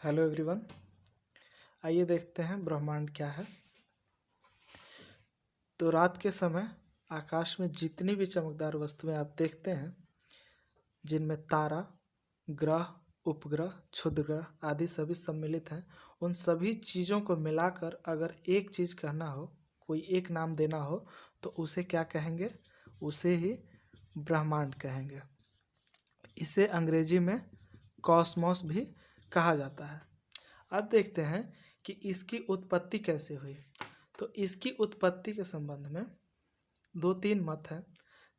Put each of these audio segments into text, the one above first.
Hello everyone. आइए देखते हैं ब्रह्मांड क्या है। तो रात के समय आकाश में जितनी भी चमकदार वस्तुएं आप देखते हैं, जिनमें तारा, ग्रह, उपग्रह, क्षुद्रग्रह आदि सभी सम्मिलित हैं, उन सभी चीज़ों को मिलाकर अगर एक चीज़ कहना हो, कोई एक नाम देना हो, तो उसे क्या कहेंगे? उसे ही ब्रह्मांड कहेंगे। इसे अंग्रेजी में कॉस्मॉस भी कहा जाता है। अब देखते हैं कि इसकी उत्पत्ति कैसे हुई। तो इसकी उत्पत्ति के संबंध में दो तीन मत हैं,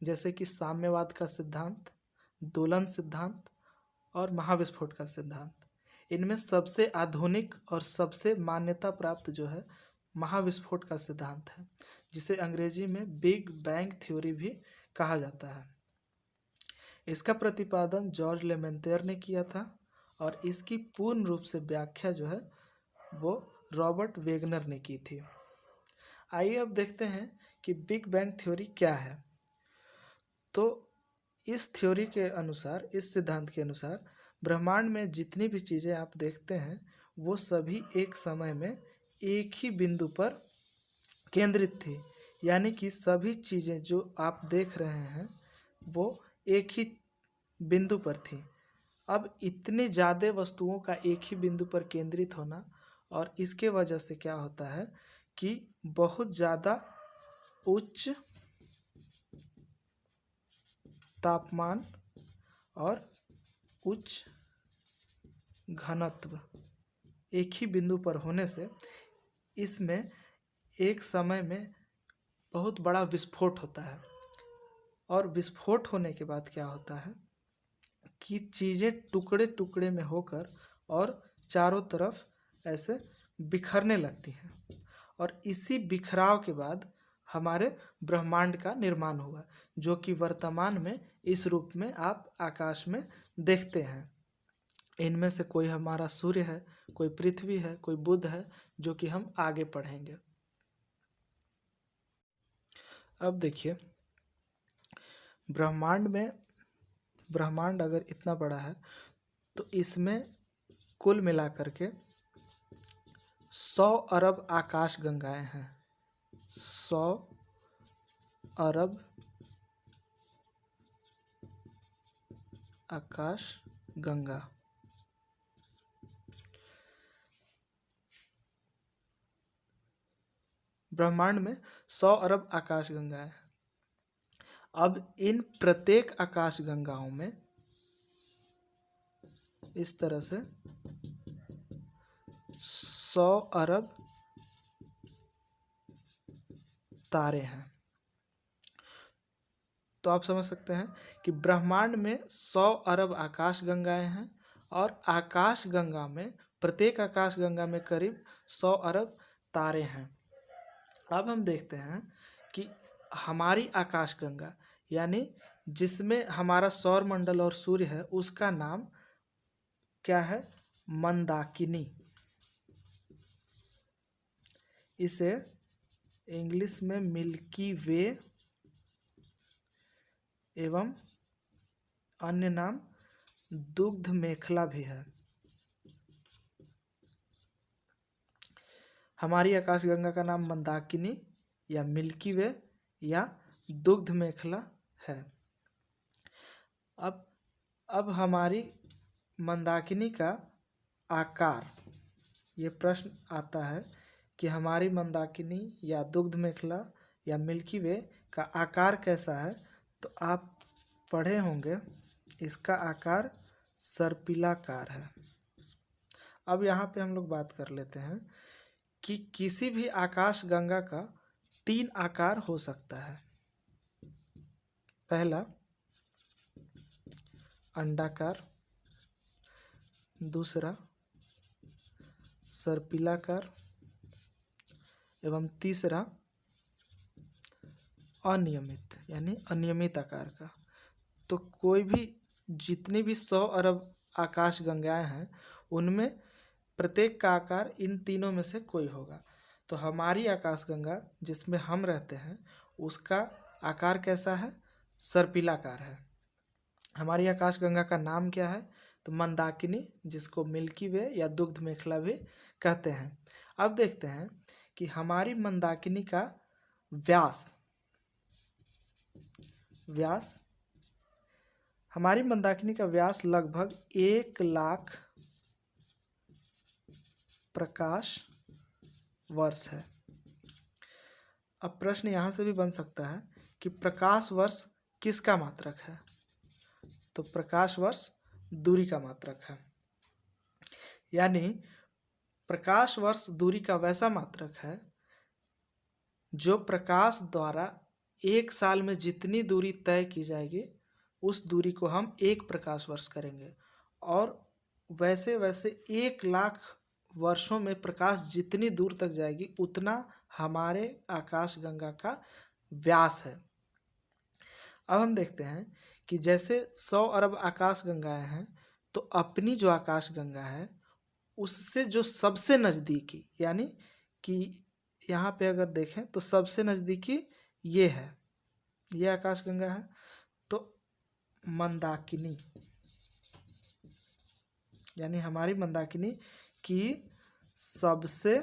जैसे कि साम्यवाद का सिद्धांत, दोलन सिद्धांत और महाविस्फोट का सिद्धांत। इनमें सबसे आधुनिक और सबसे मान्यता प्राप्त जो है महाविस्फोट का सिद्धांत है, जिसे अंग्रेजी में बिग बैंग थ्योरी भी कहा जाता है। इसका प्रतिपादन जॉर्ज लेमेंतेयर ने किया था और इसकी पूर्ण रूप से व्याख्या जो है वो रॉबर्ट वेगनर ने की थी। आइए अब देखते हैं कि बिग बैंग थ्योरी क्या है। तो इस थ्योरी के अनुसार, इस सिद्धांत के अनुसार, ब्रह्मांड में जितनी भी चीज़ें आप देखते हैं वो सभी एक समय में एक ही बिंदु पर केंद्रित थी। यानी कि सभी चीज़ें जो आप देख रहे हैं वो एक ही बिंदु पर थी। अब इतनी ज़्यादा वस्तुओं का एक ही बिंदु पर केंद्रित होना, और इसके वजह से क्या होता है कि बहुत ज़्यादा उच्च तापमान और उच्च घनत्व एक ही बिंदु पर होने से इसमें एक समय में बहुत बड़ा विस्फोट होता है। और विस्फोट होने के बाद क्या होता है कि चीज़ें टुकड़े टुकड़े में होकर और चारों तरफ ऐसे बिखरने लगती हैं, और इसी बिखराव के बाद हमारे ब्रह्मांड का निर्माण हुआ, जो कि वर्तमान में इस रूप में आप आकाश में देखते हैं। इनमें से कोई हमारा सूर्य है, कोई पृथ्वी है, कोई बुध है, जो कि हम आगे पढ़ेंगे। अब देखिए, ब्रह्मांड अगर इतना बड़ा है तो इसमें कुल मिलाकर के 100 अरब आकाश गंगाएं हैं। 100 अरब आकाश गंगा। ब्रह्मांड में 100 अरब आकाश गंगाएं हैं। अब इन प्रत्येक आकाश गंगाओं में इस तरह से 100 अरब तारे हैं। तो आप समझ सकते हैं कि ब्रह्मांड में 100 अरब आकाश गंगाएं हैं, और आकाश गंगा में, प्रत्येक आकाश गंगा में करीब 100 अरब तारे हैं। अब हम देखते हैं कि हमारी आकाश गंगा, यानी जिसमें हमारा सौर मंडल और सूर्य है, उसका नाम क्या है? मंदाकिनी। इसे इंग्लिश में मिल्की वे एवं अन्य नाम दुग्ध मेखला भी है। हमारी आकाशगंगा का नाम मंदाकिनी या मिल्की वे या दुग्ध मेखला है। अब हमारी मंदाकिनी का आकार, ये प्रश्न आता है कि हमारी मंदाकिनी या दुग्ध मेखला या मिल्की वे का आकार कैसा है। तो आप पढ़े होंगे, इसका आकार सर्पिलाकार है। अब यहाँ पे हम लोग बात कर लेते हैं कि किसी भी आकाश गंगा का 3 आकार हो सकता है। पहला अंडाकार, दूसरा सर्पिलाकार एवं तीसरा अनियमित, यानी अनियमित आकार का। तो कोई भी, जितनी भी 100 अरब आकाश गंगाएं हैं, उनमें प्रत्येक का आकार इन तीनों में से कोई होगा। तो हमारी आकाशगंगा जिसमें हम रहते हैं, उसका आकार कैसा है? सर्पिलाकार है। हमारी आकाशगंगा का नाम क्या है? तो मंदाकिनी, जिसको मिल्की वे या दुग्ध मेखला भी कहते हैं। अब देखते हैं कि हमारी मंदाकिनी का व्यास हमारी मंदाकिनी का व्यास लगभग 1,00,000 प्रकाश वर्ष है। अब प्रश्न यहाँ से भी बन सकता है कि प्रकाश वर्ष किसका मात्रक है? तो प्रकाश वर्ष दूरी का मात्रक है, यानी प्रकाश वर्ष दूरी का वैसा मात्रक है जो प्रकाश द्वारा 1 साल में जितनी दूरी तय की जाएगी उस दूरी को हम 1 प्रकाश वर्ष करेंगे, और वैसे वैसे 1,00,000 वर्षों में प्रकाश जितनी दूर तक जाएगी उतना हमारे आकाशगंगा का व्यास है। अब हम देखते हैं कि जैसे 100 अरब आकाशगंगाएं हैं, तो अपनी जो आकाशगंगा है उससे जो सबसे नज़दीकी, यानी कि यहाँ पे अगर देखें तो सबसे नज़दीकी ये है, ये आकाशगंगा है, तो मंदाकिनी, यानी हमारी मंदाकिनी की सबसे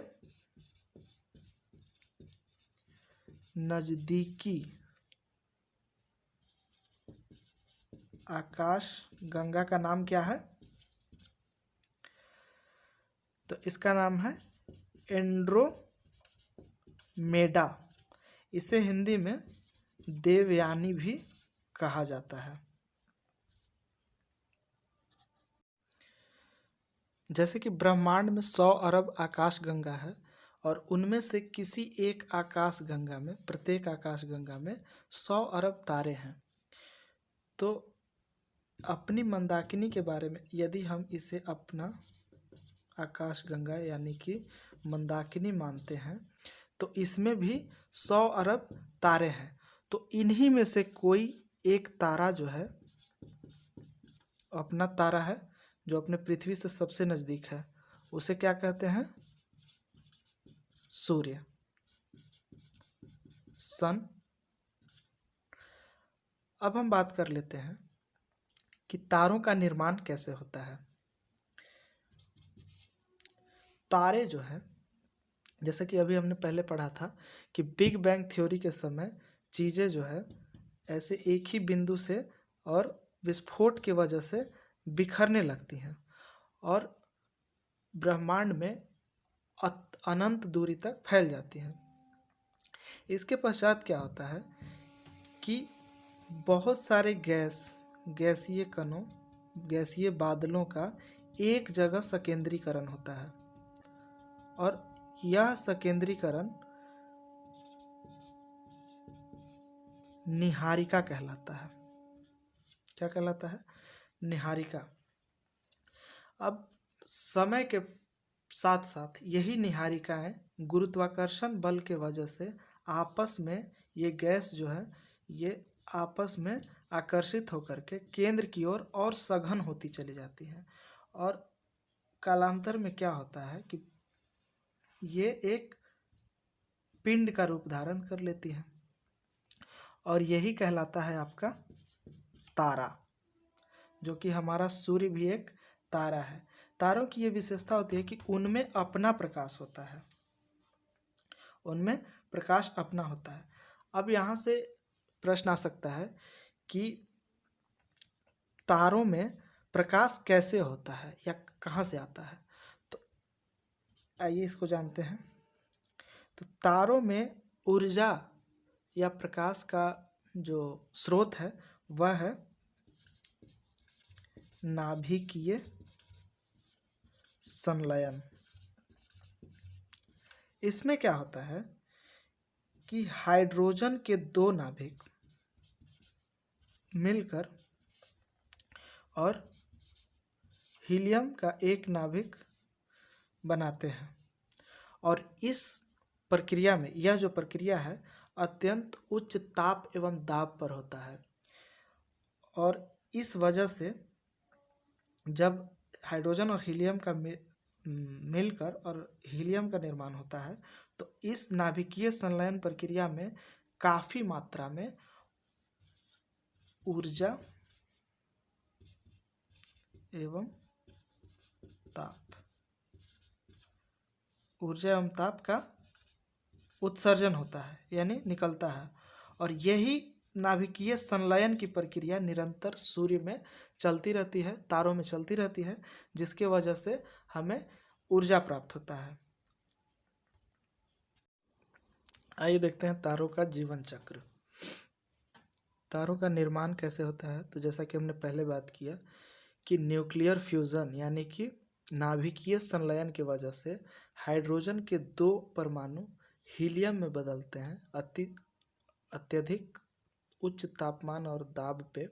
नज़दीकी आकाशगंगा का नाम क्या है? तो इसका नाम है एंड्रोमेडा। इसे हिंदी में देवयानी भी कहा जाता है। जैसे कि ब्रह्मांड में 100 अरब आकाशगंगा है और उनमें से किसी एक आकाशगंगा में, प्रत्येक आकाशगंगा में 100 अरब तारे हैं, तो अपनी मंदाकिनी के बारे में यदि हम इसे अपना आकाशगंगा यानी कि मंदाकिनी मानते हैं, तो इसमें भी 100 अरब तारे हैं। तो इन्हीं में से कोई एक तारा जो है अपना तारा है जो अपने पृथ्वी से सबसे नज़दीक है, उसे क्या कहते हैं? सूर्य, सन। अब हम बात कर लेते हैं कि तारों का निर्माण कैसे होता है। तारे जो है, जैसे कि अभी हमने पहले पढ़ा था कि बिग बैंग थ्योरी के समय चीज़ें जो है ऐसे एक ही बिंदु से और विस्फोट की वजह से बिखरने लगती हैं और ब्रह्मांड में अनंत दूरी तक फैल जाती हैं। इसके पश्चात क्या होता है कि बहुत सारे गैसीय कणों, गैसीय बादलों का एक जगह संकेंद्रीकरण होता है, और यह संकेंद्रीकरण निहारिका कहलाता है। क्या कहलाता है? निहारिका। अब समय के साथ साथ यही निहारिकाएं गुरुत्वाकर्षण बल के वजह से आपस में, ये गैस जो है ये आपस में आकर्षित होकर के केंद्र की ओर और सघन होती चली जाती हैं, और कालांतर में क्या होता है कि ये एक पिंड का रूप धारण कर लेती हैं, और यही कहलाता है आपका तारा, जो कि हमारा सूर्य भी एक तारा है। तारों की ये विशेषता होती है कि उनमें अपना प्रकाश होता है, उनमें प्रकाश अपना होता है। अब यहाँ से प्रश्न आ सकता है कि तारों में प्रकाश कैसे होता है या कहाँ से आता है, तो आइए इसको जानते हैं। तो तारों में ऊर्जा या प्रकाश का जो स्रोत है वह है नाभिकीय संलयन। इसमें क्या होता है कि हाइड्रोजन के 2 नाभिक मिलकर और हीलियम का 1 नाभिक बनाते हैं, और इस प्रक्रिया में, यह जो प्रक्रिया है अत्यंत उच्च ताप एवं दाब पर होता है, और इस वजह से जब हाइड्रोजन और हीलियम का मिलकर और हीलियम का निर्माण होता है, तो इस नाभिकीय संलयन प्रक्रिया में काफ़ी मात्रा में ऊर्जा एवं ताप, ऊर्जा एवं ताप का उत्सर्जन होता है यानी निकलता है। और यही नाभिकीय संलयन की प्रक्रिया निरंतर सूर्य में चलती रहती है, तारों में चलती रहती है, जिसके वजह से हमें ऊर्जा प्राप्त होता है। आइए देखते हैं तारों का जीवन चक्र। तारों का निर्माण कैसे होता है, तो जैसा कि हमने पहले बात किया कि न्यूक्लियर फ्यूजन यानी कि नाभिकीय संलयन की वजह से हाइड्रोजन के 2 परमाणु हीलियम में बदलते हैं। अत्यधिक उच्च तापमान और दाब पे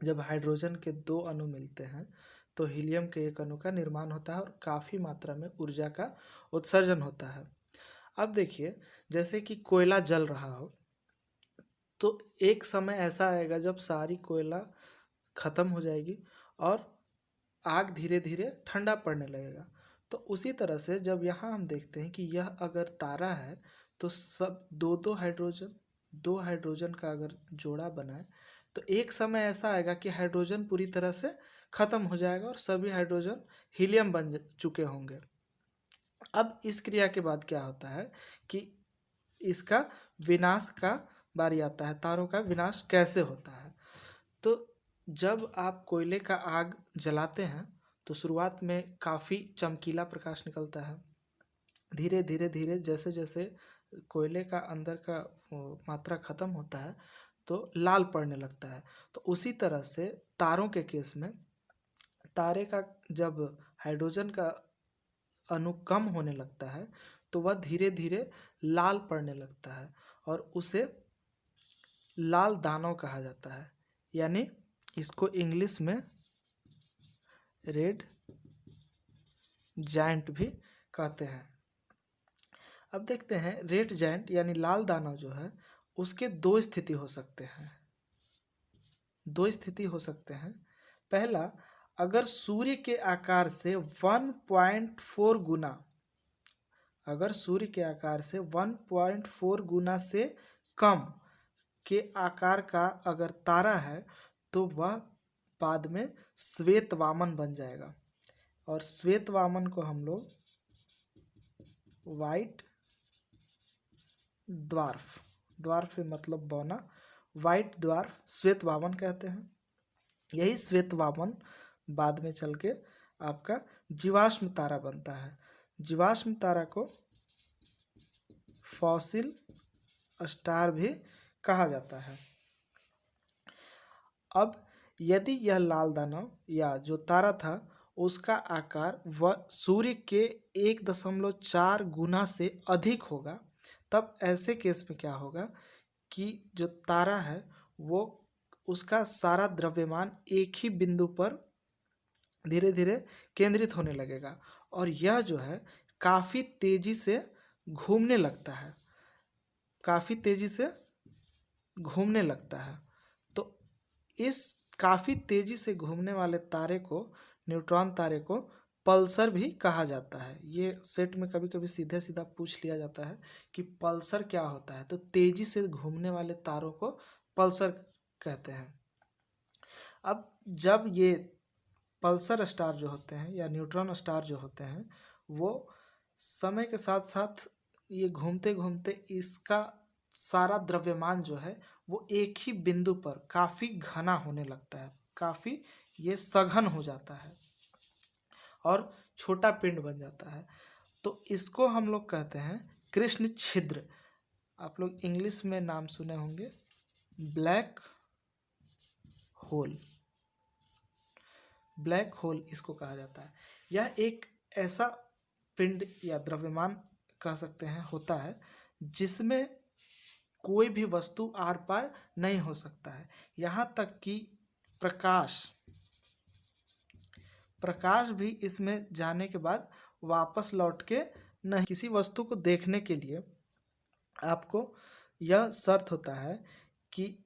जब हाइड्रोजन के 2 अणु मिलते हैं तो हीलियम के 1 अणु का निर्माण होता है और काफ़ी मात्रा में ऊर्जा का उत्सर्जन होता है। अब देखिए, जैसे कि कोयला जल रहा हो तो एक समय ऐसा आएगा जब सारी कोयला ख़त्म हो जाएगी और आग धीरे धीरे ठंडा पड़ने लगेगा। तो उसी तरह से जब यहाँ हम देखते हैं कि यह अगर तारा है तो सब दो हाइड्रोजन का अगर जोड़ा बनाए तो एक समय ऐसा आएगा कि हाइड्रोजन पूरी तरह से ख़त्म हो जाएगा और सभी हाइड्रोजन हीलियम बन चुके होंगे। अब इस क्रिया के बाद क्या होता है कि इसका विनाश का बारी आता है। तारों का विनाश कैसे होता है, तो जब आप कोयले का आग जलाते हैं तो शुरुआत में काफ़ी चमकीला प्रकाश निकलता है। धीरे धीरे धीरे जैसे जैसे कोयले का अंदर का मात्रा ख़त्म होता है तो लाल पड़ने लगता है। तो उसी तरह से तारों के केस में तारे का जब हाइड्रोजन का अणु कम होने लगता है तो वह धीरे धीरे लाल पड़ने लगता है और उसे लाल दानव कहा जाता है, यानी इसको इंग्लिश में रेड जायंट भी कहते हैं। अब देखते हैं रेड जायंट यानी लाल दानव जो है उसके 2 स्थिति हो सकते हैं। 2 स्थिति हो सकते हैं। पहला, अगर सूर्य के आकार से 1.4 गुना, अगर सूर्य के आकार से 1.4 गुना से कम के आकार का अगर तारा है तो वह बाद में श्वेत वामन बन जाएगा। और श्वेत वामन को हम लोग वाइट ड्वार्फ, ड्वार्फ मतलब बौना, वाइट ड्वार्फ श्वेत वामन कहते हैं। यही श्वेत वामन बाद में चल के आपका जीवाश्म तारा बनता है। जीवाश्म तारा को फॉसिल स्टार भी कहा जाता है। अब यदि यह लाल दानव या जो तारा था उसका आकार वह सूर्य के 1.4 गुना से अधिक होगा, तब ऐसे केस में क्या होगा कि जो तारा है वो उसका सारा द्रव्यमान एक ही बिंदु पर धीरे धीरे केंद्रित होने लगेगा और यह जो है काफ़ी तेज़ी से घूमने लगता है, काफ़ी तेज़ी से घूमने लगता है। तो इस काफ़ी तेज़ी से घूमने वाले तारे को, न्यूट्रॉन तारे को पल्सर भी कहा जाता है। ये सेट में कभी कभी सीधे सीधा पूछ लिया जाता है कि पल्सर क्या होता है, तो तेज़ी से घूमने वाले तारों को पल्सर कहते हैं। अब जब ये पल्सर स्टार जो होते हैं या न्यूट्रॉन स्टार जो होते हैं वो समय के साथ साथ ये घूमते घूमते इसका सारा द्रव्यमान जो है वो एक ही बिंदु पर काफ़ी घना होने लगता है, काफ़ी ये सघन हो जाता है और छोटा पिंड बन जाता है। तो इसको हम लोग कहते हैं कृष्ण छिद्र। आप लोग इंग्लिश में नाम सुने होंगे ब्लैक होल, ब्लैक होल इसको कहा जाता है। यह एक ऐसा पिंड या द्रव्यमान कह सकते हैं होता है जिसमें कोई भी वस्तु आर पार नहीं हो सकता है। यहाँ तक कि प्रकाश भी इसमें जाने के बाद वापस लौट के नहीं। किसी वस्तु को देखने के लिए आपको यह शर्त होता है कि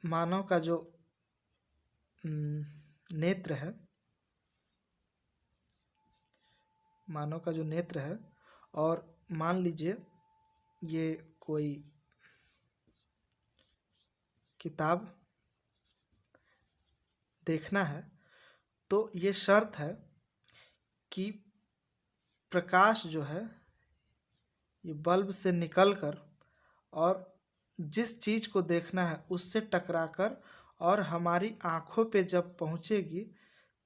मानव का जो नेत्र है, मानव का जो नेत्र है, और मान लीजिए ये कोई किताब देखना है तो ये शर्त है कि प्रकाश जो है ये बल्ब से निकलकर और जिस चीज़ को देखना है उससे टकराकर और हमारी आँखों पे जब पहुँचेगी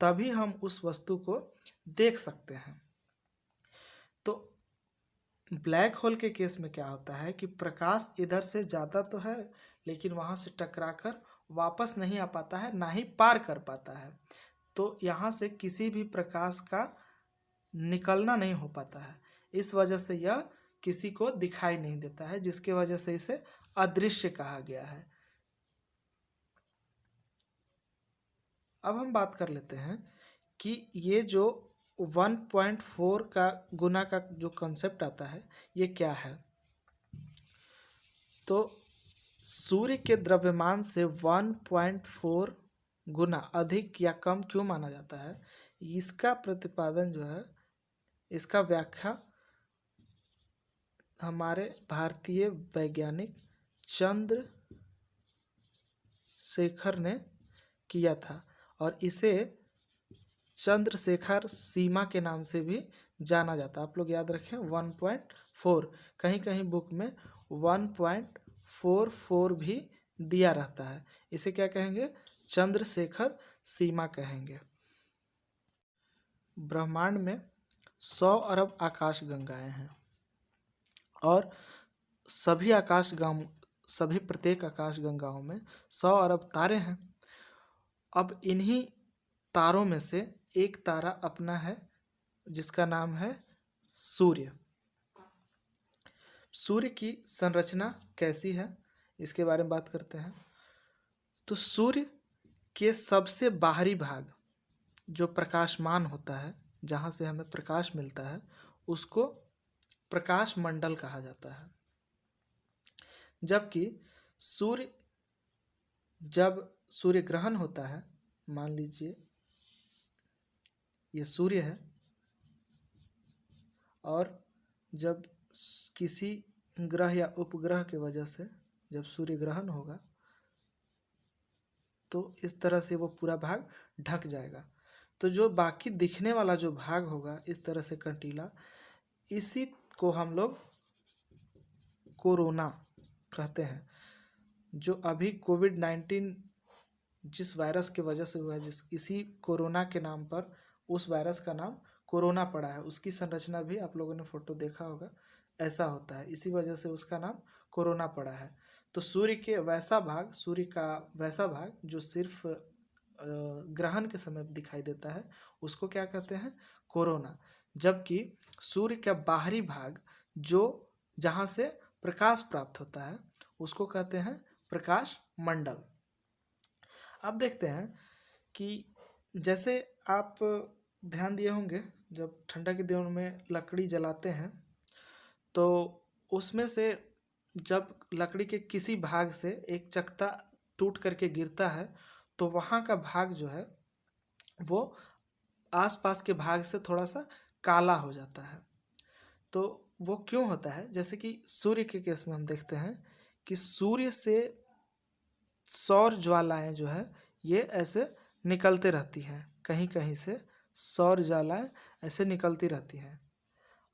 तभी हम उस वस्तु को देख सकते हैं। तो ब्लैक होल के केस में क्या होता है कि प्रकाश इधर से जाता तो है लेकिन वहाँ से टकराकर वापस नहीं आ पाता है, ना ही पार कर पाता है। तो यहाँ से किसी भी प्रकाश का निकलना नहीं हो पाता है। इस वजह से यह किसी को दिखाई नहीं देता है, जिसके वजह से इसे अदृश्य कहा गया है। अब हम बात कर लेते हैं कि ये जो 1.4 का गुना का जो कंसेप्ट आता है ये क्या है। तो सूर्य के द्रव्यमान से 1.4 गुना अधिक या कम क्यों माना जाता है, इसका प्रतिपादन जो है, इसका व्याख्या हमारे भारतीय वैज्ञानिक चंद्रशेखर ने किया था और इसे चंद्रशेखर सीमा के नाम से भी जाना जाता है। आप लोग याद रखें 1.4, कहीं कहीं बुक में 1.44 भी दिया रहता है। इसे क्या कहेंगे, चंद्रशेखर सीमा कहेंगे। ब्रह्मांड में 100 अरब आकाश गंगाएं हैं और सभी प्रत्येक आकाश गंगाओं में 100 अरब तारे हैं। अब इन्हीं तारों में से एक तारा अपना है जिसका नाम है सूर्य। सूर्य की संरचना कैसी है इसके बारे में बात करते हैं। तो सूर्य के सबसे बाहरी भाग जो प्रकाशमान होता है, जहाँ से हमें प्रकाश मिलता है, उसको प्रकाश मंडल कहा जाता है। जबकि जब सूर्य ग्रहण होता है, मान लीजिए ये सूर्य है और जब किसी ग्रह या उपग्रह के वजह से जब सूर्य ग्रहण होगा तो इस तरह से वो पूरा भाग ढक जाएगा। तो जो बाकी दिखने वाला जो भाग होगा इस तरह से कंटीला, इसी को हम लोग कोरोना कहते हैं। जो अभी कोविड-19 जिस वायरस के वजह से हुआ है, इसी कोरोना के नाम पर उस वायरस का नाम कोरोना पड़ा है। उसकी संरचना भी आप लोगों ने फोटो देखा होगा, ऐसा होता है, इसी वजह से उसका नाम कोरोना पड़ा है। तो सूर्य का वैसा भाग जो सिर्फ ग्रहण के समय दिखाई देता है उसको क्या कहते हैं, कोरोना। जबकि सूर्य का बाहरी भाग जो जहाँ से प्रकाश प्राप्त होता है उसको कहते हैं प्रकाश मंडल। अब देखते हैं कि जैसे आप ध्यान दिए होंगे जब ठंडा के दिनों में लकड़ी जलाते हैं तो उसमें से जब लकड़ी के किसी भाग से एक चकता टूट करके गिरता है तो वहाँ का भाग जो है वो आसपास के भाग से थोड़ा सा काला हो जाता है। तो वो क्यों होता है, जैसे कि सूर्य के केस में हम देखते हैं कि सूर्य से सौर ज्वालाएं जो है ये ऐसे निकलते रहती हैं, कहीं कहीं से सौर ज्वालाएं ऐसे निकलती रहती हैं।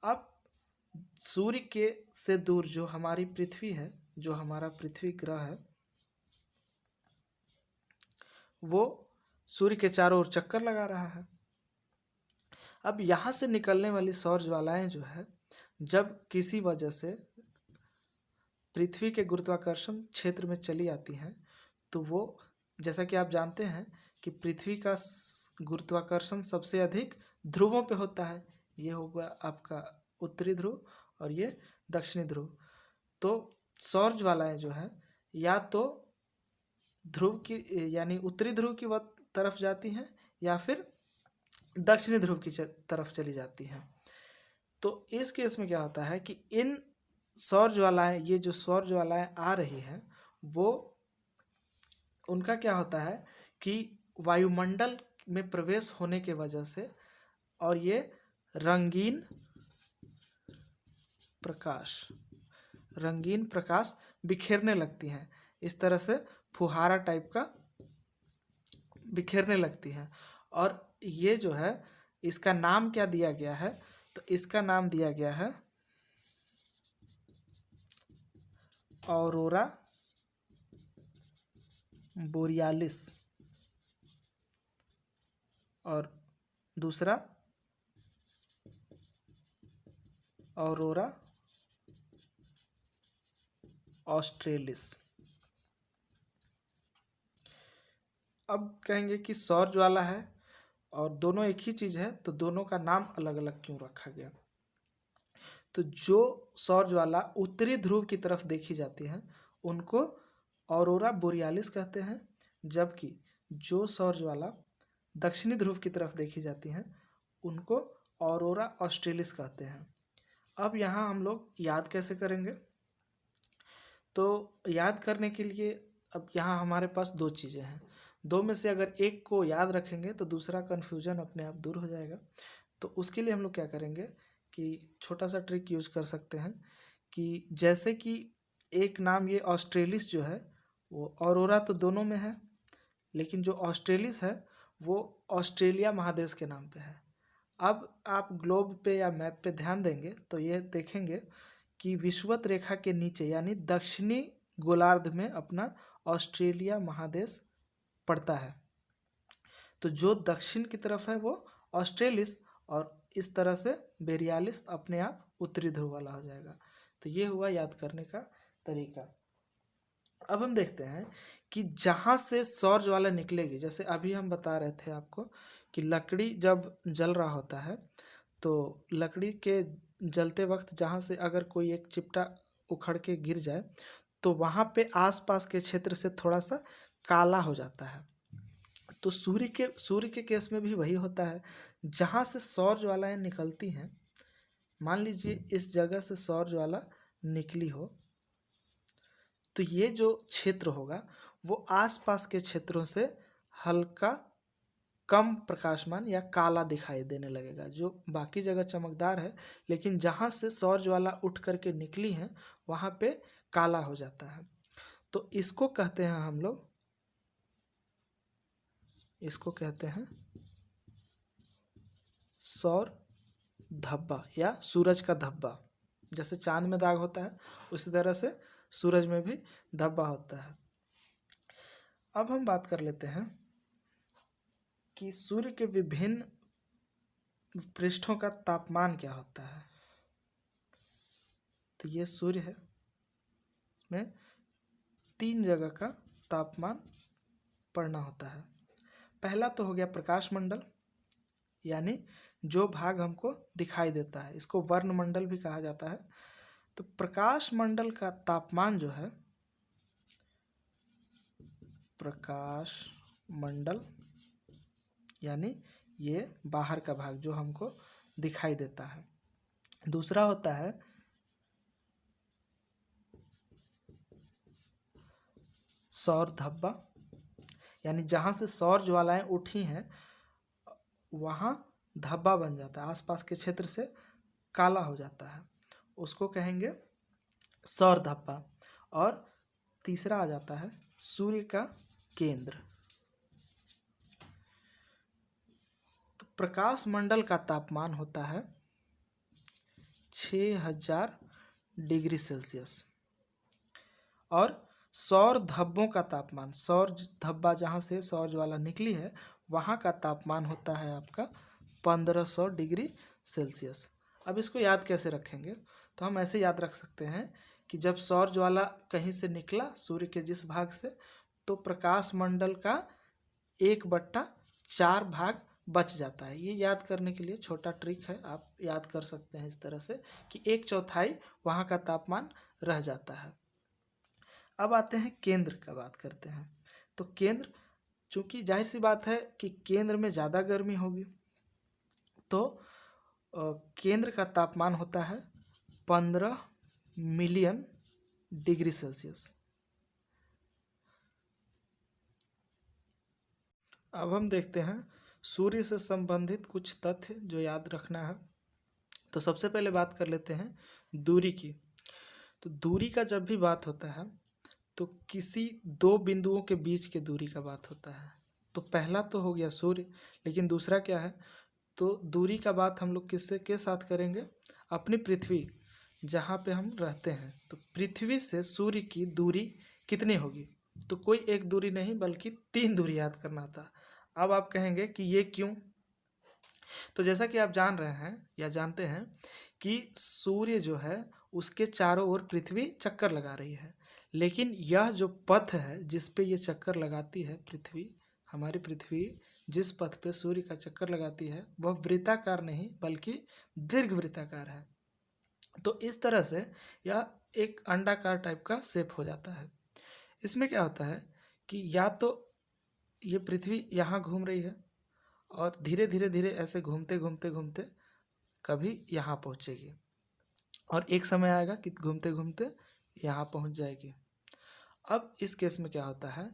अब सूर्य के से दूर जो हमारी पृथ्वी है, जो हमारा पृथ्वी ग्रह है, वो सूर्य के चारों ओर चक्कर लगा रहा है। अब यहाँ से निकलने वाली सौर ज्वालाएं जो है जब किसी वजह से पृथ्वी के गुरुत्वाकर्षण क्षेत्र में चली आती हैं तो वो, जैसा कि आप जानते हैं कि पृथ्वी का गुरुत्वाकर्षण सबसे अधिक ध्रुवों पे होता है। ये होगा आपका उत्तरी ध्रुव और ये दक्षिणी ध्रुव। तो सौर ज्वालाएं जो है या तो ध्रुव की यानी उत्तरी ध्रुव की तरफ जाती हैं या फिर दक्षिणी ध्रुव की तरफ चली जाती हैं। तो इस केस में क्या होता है कि इन सौर ज्वालाएं, ये जो सौर ज्वालाएं आ रही हैं वो उनका क्या होता है कि वायुमंडल में प्रवेश होने के वजह से और ये रंगीन प्रकाश बिखेरने लगती हैं, इस तरह से फुहारा टाइप का बिखेरने लगती हैं। और ये जो है इसका नाम क्या दिया गया है, तो इसका नाम दिया गया है ऑरोरा बोरियालिस, और दूसरा ऑरोरा ऑस्ट्रेलिस। अब कहेंगे कि सौर ज्वाला है और दोनों एक ही चीज़ है, तो दोनों का नाम अलग अलग क्यों रखा गया। तो जो सौर ज्वाला उत्तरी ध्रुव की तरफ देखी जाती है उनको ऑरोरा बोरियालिस कहते हैं, जबकि जो सौर ज्वाला दक्षिणी ध्रुव की तरफ देखी जाती हैं उनको ऑरोरा ऑस्ट्रेलिस कहते हैं। अब यहाँ हम लोग याद कैसे करेंगे, तो याद करने के लिए अब यहाँ हमारे पास दो चीज़ें हैं, दो में से अगर एक को याद रखेंगे तो दूसरा कन्फ्यूजन अपने आप दूर हो जाएगा। तो उसके लिए हम लोग क्या करेंगे कि छोटा सा ट्रिक यूज कर सकते हैं कि जैसे कि एक नाम ये ऑस्ट्रेलिस जो है वो ऑरोरा तो दोनों में है, लेकिन जो ऑस्ट्रेलिस है वो ऑस्ट्रेलिया महादेश के नाम पे है। अब आप ग्लोब पे या मैप पे ध्यान देंगे तो ये देखेंगे कि विषुवत रेखा के नीचे यानी दक्षिणी गोलार्ध में अपना ऑस्ट्रेलिया महादेश पड़ता है। तो जो दक्षिण की तरफ है वो ऑस्ट्रेलिस और इस तरह से बोरियालिस अपने आप उत्तरी ध्रुव वाला हो जाएगा। तो ये हुआ याद करने का तरीका। अब हम देखते हैं कि जहाँ से सौर ज्वाला निकलेगी, जैसे अभी हम बता रहे थे आपको कि लकड़ी जब जल रहा होता है तो लकड़ी के जलते वक्त जहाँ से अगर कोई एक चिपटा उखड़ के गिर जाए तो वहाँ पे आसपास के क्षेत्र से थोड़ा सा काला हो जाता है। तो सूर्य के केस में भी वही होता है, जहाँ से सौर ज्वालाएं निकलती हैं, मान लीजिए इस जगह से सौर ज्वाला निकली हो तो ये जो क्षेत्र होगा वो आसपास के क्षेत्रों से हल्का कम प्रकाशमान या काला दिखाई देने लगेगा, जो बाकी जगह चमकदार है लेकिन जहाँ से सौर ज्वाला उठ करके निकली है वहाँ पे काला हो जाता है। तो इसको कहते हैं हम लोग, इसको कहते हैं सौर धब्बा या सूरज का धब्बा। जैसे चांद में दाग होता है उसी तरह से सूरज में भी धब्बा होता है। अब हम बात कर लेते हैं कि सूर्य के विभिन्न पृष्ठों का तापमान क्या होता है। तो ये सूर्य है, इसमें 3 जगह का तापमान पढ़ना होता है। पहला तो हो गया प्रकाश मंडल, यानी जो भाग हमको दिखाई देता है, इसको वर्णमंडल भी कहा जाता है। तो प्रकाश मंडल का तापमान जो है, प्रकाश मंडल यानी ये बाहर का भाग जो हमको दिखाई देता है। दूसरा होता है सौर धब्बा, यानी जहाँ से सौर ज्वालाएं उठी हैं वहाँ धब्बा बन जाता है, आसपास के क्षेत्र से काला हो जाता है, उसको कहेंगे सौर धब्बा। और तीसरा आ जाता है सूर्य का केंद्र। तो प्रकाश मंडल का तापमान होता है 6000 डिग्री सेल्सियस और सौर धब्बों का तापमान, सौर धब्बा जहाँ से सौर ज्वाला निकली है वहाँ का तापमान होता है आपका 1500 डिग्री सेल्सियस। अब इसको याद कैसे रखेंगे, तो हम ऐसे याद रख सकते हैं कि जब सौर ज्वाला कहीं से निकला सूर्य के जिस भाग से, तो प्रकाश मंडल का 1/4 भाग बच जाता है। ये याद करने के लिए छोटा ट्रिक है, आप याद कर सकते हैं इस तरह से कि 1/4 वहाँ का तापमान रह जाता है। अब आते हैं केंद्र का बात करते हैं। तो केंद्र, चूंकि जाहिर सी बात है कि केंद्र में ज़्यादा गर्मी होगी, तो केंद्र का तापमान होता है 15 मिलियन डिग्री सेल्सियस। अब हम देखते हैं सूर्य से संबंधित कुछ तथ्य जो याद रखना है। तो सबसे पहले बात कर लेते हैं दूरी की। तो दूरी का जब भी बात होता है तो किसी दो बिंदुओं के बीच के दूरी का बात होता है। तो पहला तो हो गया सूर्य, लेकिन दूसरा क्या है, तो दूरी का बात हम लोग किससे के साथ करेंगे, अपनी पृथ्वी जहाँ पे हम रहते हैं। तो पृथ्वी से सूर्य की दूरी कितनी होगी, तो कोई एक दूरी नहीं बल्कि 3 दूरी याद करना था। अब आप कहेंगे कि ये क्यों, तो जैसा कि आप जान रहे हैं या जानते हैं कि सूर्य जो है उसके चारों ओर पृथ्वी चक्कर लगा रही है, लेकिन यह जो पथ है जिस पे ये चक्कर लगाती है पृथ्वी, हमारी पृथ्वी जिस पथ पे सूर्य का चक्कर लगाती है वह वृत्ताकार नहीं बल्कि दीर्घ वृत्ताकार है। तो इस तरह से यह एक अंडाकार टाइप का शेप हो जाता है। इसमें क्या होता है कि या तो ये पृथ्वी यहाँ घूम रही है और धीरे धीरे धीरे ऐसे घूमते घूमते घूमते कभी यहाँ पहुँचेगी, और एक समय आएगा कि घूमते घूमते यहाँ पहुँच जाएगी। अब इस केस में क्या होता है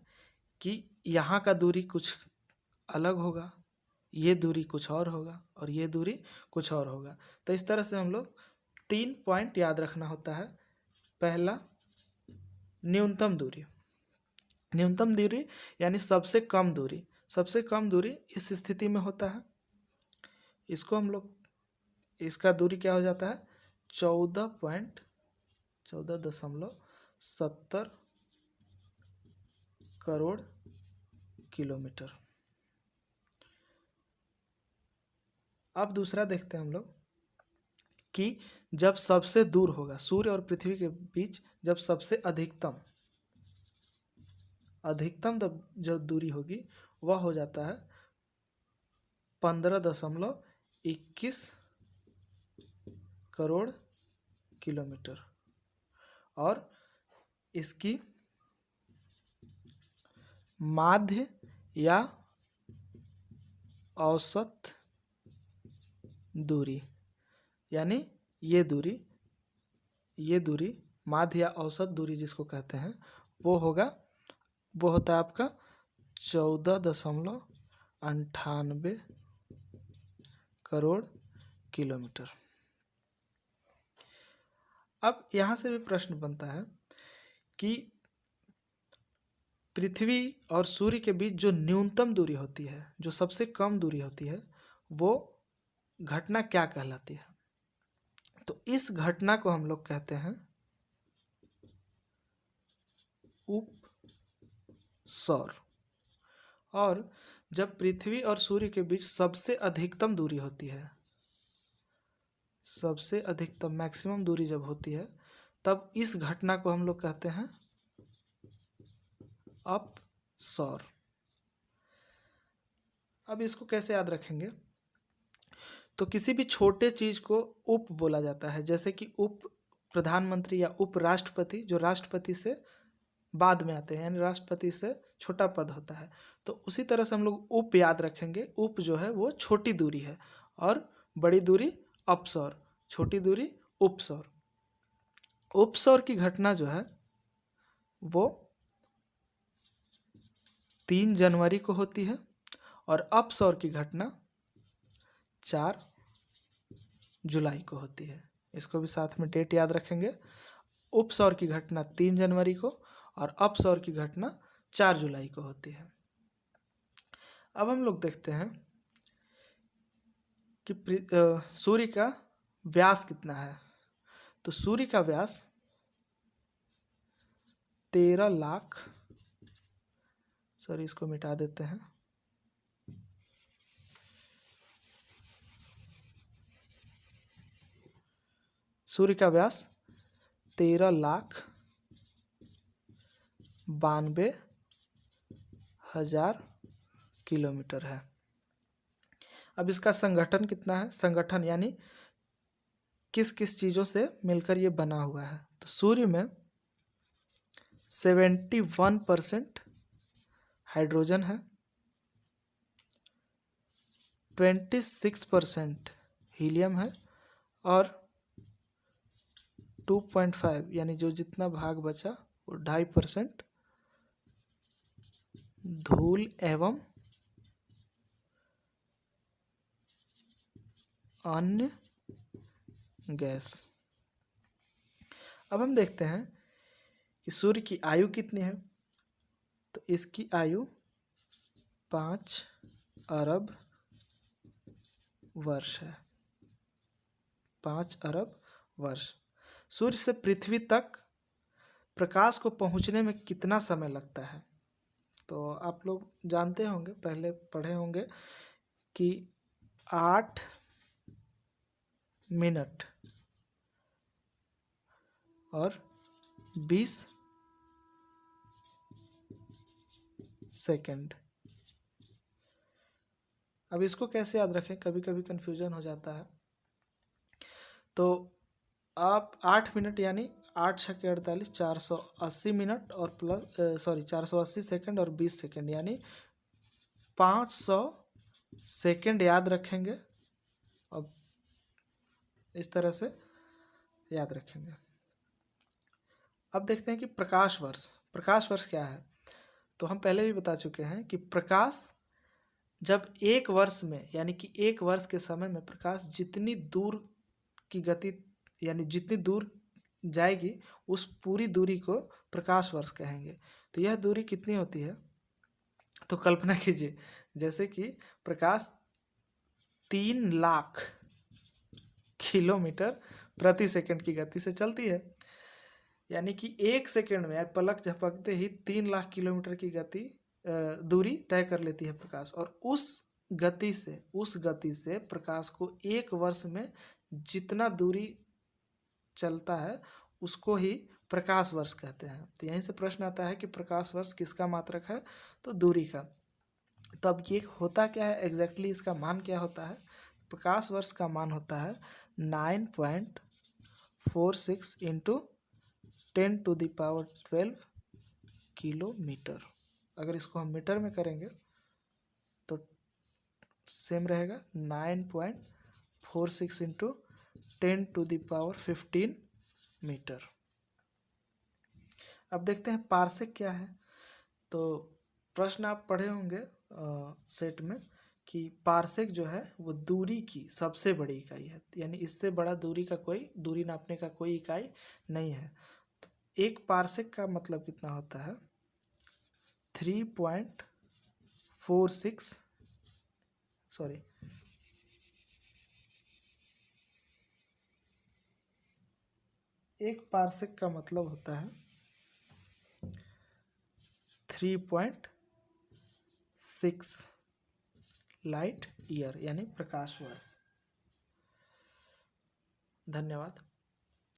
कि यहाँ का दूरी कुछ अलग होगा, ये दूरी कुछ और होगा, और ये दूरी कुछ और होगा। तो इस तरह से हम लोग 3 पॉइंट याद रखना होता है। पहला, न्यूनतम दूरी, न्यूनतम दूरी यानी सबसे कम दूरी। सबसे कम दूरी इस स्थिति में होता है, इसको हम लोग, इसका दूरी क्या हो जाता है 14.70 करोड़ किलोमीटर। अब दूसरा देखते हैं हम लोग कि जब सबसे दूर होगा सूर्य और पृथ्वी के बीच, जब सबसे अधिकतम जो दूरी होगी वह हो जाता है 15.21 करोड़ किलोमीटर, और इसकी माध्य या औसत दूरी, यानी ये दूरी माध्य या औसत दूरी जिसको कहते हैं वो होता है आपका 14.98 करोड़ किलोमीटर। अब यहाँ से भी प्रश्न बनता है कि पृथ्वी और सूर्य के बीच जो न्यूनतम दूरी होती है, जो सबसे कम दूरी होती है, वो घटना क्या कहलाती है। तो इस घटना को हम लोग कहते हैं उपसौर। और जब पृथ्वी और सूर्य के बीच सबसे अधिकतम दूरी होती है, सबसे अधिकतम मैक्सिमम दूरी जब होती है, तब इस घटना को हम लोग कहते हैं अपसौर। अब इसको कैसे याद रखेंगे, तो किसी भी छोटे चीज को उप बोला जाता है, जैसे कि उप प्रधानमंत्री या उपराष्ट्रपति, जो राष्ट्रपति से बाद में आते हैं, यानी राष्ट्रपति से छोटा पद होता है। तो उसी तरह से हम लोग उप याद रखेंगे। उप जो है वो छोटी दूरी है, और बड़ी दूरी अपसौर, छोटी दूरी उपसौर। उपसौर की घटना जो है वो 3 जनवरी को होती है, और अपसौर की घटना 4 जुलाई को होती है। इसको भी साथ में डेट याद रखेंगे। उपसौर की घटना 3 जनवरी को और अपसौर की घटना 4 जुलाई को होती है। अब हम लोग देखते हैं कि सूर्य का व्यास कितना है। तो सूर्य का व्यास 13 लाख, सॉरी इसको मिटा देते हैं, सूर्य का व्यास 13,92,000 किलोमीटर है। अब इसका संगठन कितना है, संगठन यानी किस किस चीज़ों से मिलकर ये बना हुआ है। तो सूर्य में 71% हाइड्रोजन है, 26% हीलियम है, और 2.5 यानी जो जितना भाग बचा वो 2.5% धूल एवं अन्य गैस। अब हम देखते हैं कि सूर्य की आयु कितनी है। तो इसकी आयु 5 अरब वर्ष है। 5 अरब वर्ष। सूर्य से पृथ्वी तक प्रकाश को पहुंचने में कितना समय लगता है? तो आप लोग जानते होंगे, पहले पढ़े होंगे कि 8 मिनट और 20 सेकंड। अब इसको कैसे याद रखें, कभी कभी कन्फ्यूजन हो जाता है। तो आप 8 मिनट यानी 8 छः 48, 480 मिनट और प्लस 480 सेकंड और 20 सेकंड यानी 500 सेकंड याद रखेंगे। अब इस तरह से याद रखेंगे। अब देखते हैं कि प्रकाश वर्ष। प्रकाश वर्ष क्या है? तो हम पहले भी बता चुके हैं कि प्रकाश जब एक वर्ष में यानी कि एक वर्ष के समय में प्रकाश जितनी दूर की गति यानी जितनी दूर जाएगी उस पूरी दूरी को प्रकाश वर्ष कहेंगे। तो यह दूरी कितनी होती है? तो कल्पना कीजिए जैसे कि प्रकाश 3 लाख किलोमीटर प्रति सेकंड की गति से चलती है, यानी कि एक सेकंड में पलक झपकते ही 3 लाख किलोमीटर की गति दूरी तय कर लेती है प्रकाश। और उस गति से प्रकाश को एक वर्ष में जितना दूरी चलता है उसको ही प्रकाश वर्ष कहते हैं। तो यहीं से प्रश्न आता है कि प्रकाश वर्ष किसका मात्रक है? तो दूरी का। तो अब ये होता क्या है एग्जैक्टली, इसका मान क्या होता है? प्रकाश वर्ष का मान होता है 9.46 इंटू 10⁻12 किलोमीटर। अगर इसको हम मीटर में करेंगे तो सेम रहेगा 9.46 इंटू 10⁻15 मीटर। अब देखते हैं पार्सेक क्या है। तो प्रश्न आप पढ़े होंगे सेट में कि पार्सेक जो है वो दूरी की सबसे बड़ी इकाई है, यानी इससे बड़ा दूरी नापने का कोई इकाई नहीं है। तो एक पार्सेक का मतलब कितना होता है? 3.46 एक पार्सेक का मतलब होता है 3.6 लाइट ईयर यानी प्रकाश वर्ष। धन्यवाद।